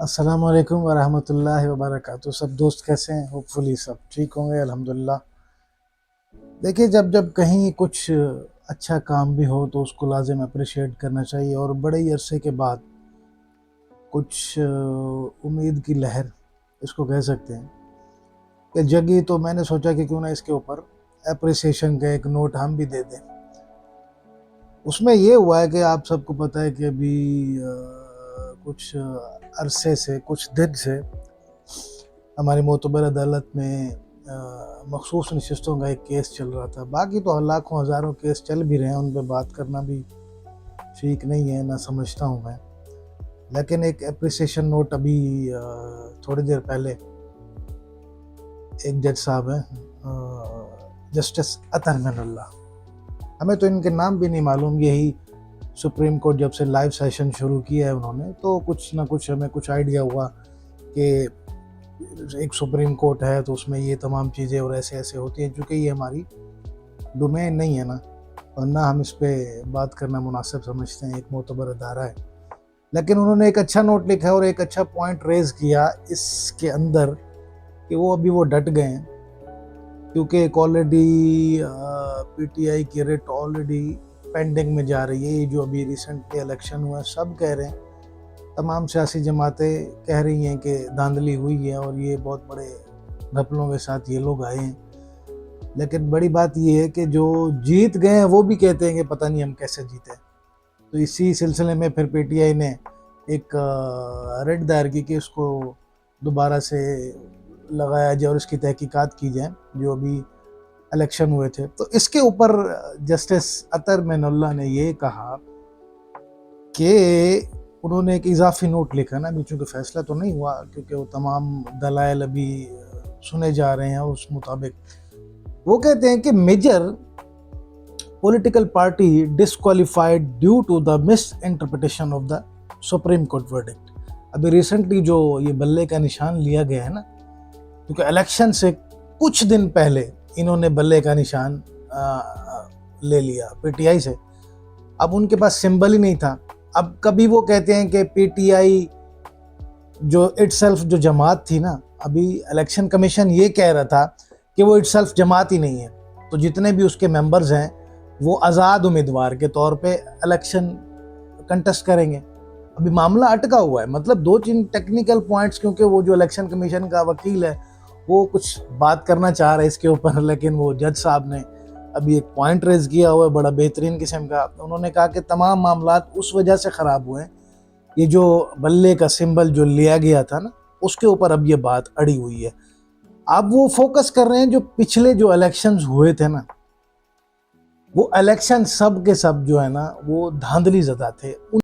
अस्सलाम वालेकुम वरहमतुल्लाहि वबरकातुहू। सब दोस्त कैसे हैं? होपफुली सब ठीक होंगे, अल्हम्दुलिल्लाह। देखिए, जब जब कहीं कुछ अच्छा काम भी हो तो उसको लाजिम अप्रिशिएट करना चाहिए। और बड़े ही अरसे के बाद कुछ उम्मीद की लहर इसको कह सकते हैं कि जगी, तो मैंने सोचा कि क्यों ना इसके ऊपर अप्रिसिएशन का एक नोट हम भी दे दें। उसमें ये हुआ है कि आप सबको पता है कि अभी कुछ अरसे से, कुछ दिन से हमारी मोतबर अदालत में मखसूस नशस्तों का एक केस चल रहा था। बाकी तो लाखों हज़ारों केस चल भी रहे हैं, उन पर बात करना भी ठीक नहीं है, ना समझता हूँ मैं। लेकिन एक अप्रिसिएशन नोट अभी थोड़ी देर पहले एक जज साहब हैं, जस्टिस अतर मिनल्ला, हमें तो इनके नाम भी नहीं मालूम। यही सुप्रीम कोर्ट जब से लाइव सेशन शुरू किया है उन्होंने, तो कुछ ना कुछ हमें कुछ आइडिया हुआ कि एक सुप्रीम कोर्ट है तो उसमें ये तमाम चीज़ें और ऐसे ऐसे होती हैं। चूँकि ये हमारी डोमेन नहीं है ना, और ना हम इस पर बात करना मुनासिब समझते हैं, एक मोतबर अदारा है। लेकिन उन्होंने एक अच्छा नोट लिखा और एक अच्छा पॉइंट रेज किया इसके अंदर कि वो डट गए हैं, क्योंकि एक ऑलरेडी पीटीआई की रिट ऑलरेडी पेंडिंग में जा रही है। ये जो अभी रिसेंटली इलेक्शन हुआ, सब कह रहे हैं, तमाम सियासी जमातें कह रही हैं कि धांधली हुई है और ये बहुत बड़े घपलों के साथ ये लोग आए हैं। लेकिन बड़ी बात ये है कि जो जीत गए हैं वो भी कहते हैं कि पता नहीं हम कैसे जीते। तो इसी सिलसिले में फिर पीटीआई ने एक रिट दायर की कि इसको दोबारा से लगाया जाए और इसकी तहकीकात की जाए, जो अभी इलेक्शन हुए थे। तो इसके ऊपर जस्टिस अतर मिनल्ला ने ये कहा कि उन्होंने एक इजाफी नोट लिखा ना, अभी चूँकि फैसला तो नहीं हुआ, क्योंकि वो तमाम दलाइल अभी सुने जा रहे हैं। उस मुताबिक वो कहते हैं कि major political party disqualified due to the misinterpretation of the supreme court verdict. अभी रिसेंटली जो ये बल्ले का निशान लिया गया है ना, क्योंकि इलेक्शन से कुछ दिन पहले इन्होंने बल्ले का निशान ले लिया पीटीआई से। अब उनके पास सिंबल ही नहीं था। अब कभी वो कहते हैं कि पीटीआई जो इटसेल्फ जो जमात थी ना, अभी इलेक्शन कमीशन ये कह रहा था कि वो इटसेल्फ जमात ही नहीं है, तो जितने भी उसके मेंबर्स हैं वो आज़ाद उम्मीदवार के तौर पे इलेक्शन कंटेस्ट करेंगे। अभी मामला अटका हुआ है, मतलब दो तीन टेक्निकल पॉइंट्स, क्योंकि वो जो इलेक्शन कमीशन का वकील है वो कुछ बात करना चाह रहे हैं इसके ऊपर, लेकिन वो जज साहब ने अभी एक पॉइंट रेज किया हुआ है बड़ा बेहतरीन किस्म का। उन्होंने कहा कि तमाम मामला उस वजह से ख़राब हुए हैं, ये जो बल्ले का सिंबल जो लिया गया था ना, उसके ऊपर अब ये बात अड़ी हुई है। अब वो फोकस कर रहे हैं जो पिछले जो इलेक्शंस हुए थे ना, वो इलेक्शन सब के सब जो है ना वो धांधली ज़दा थे।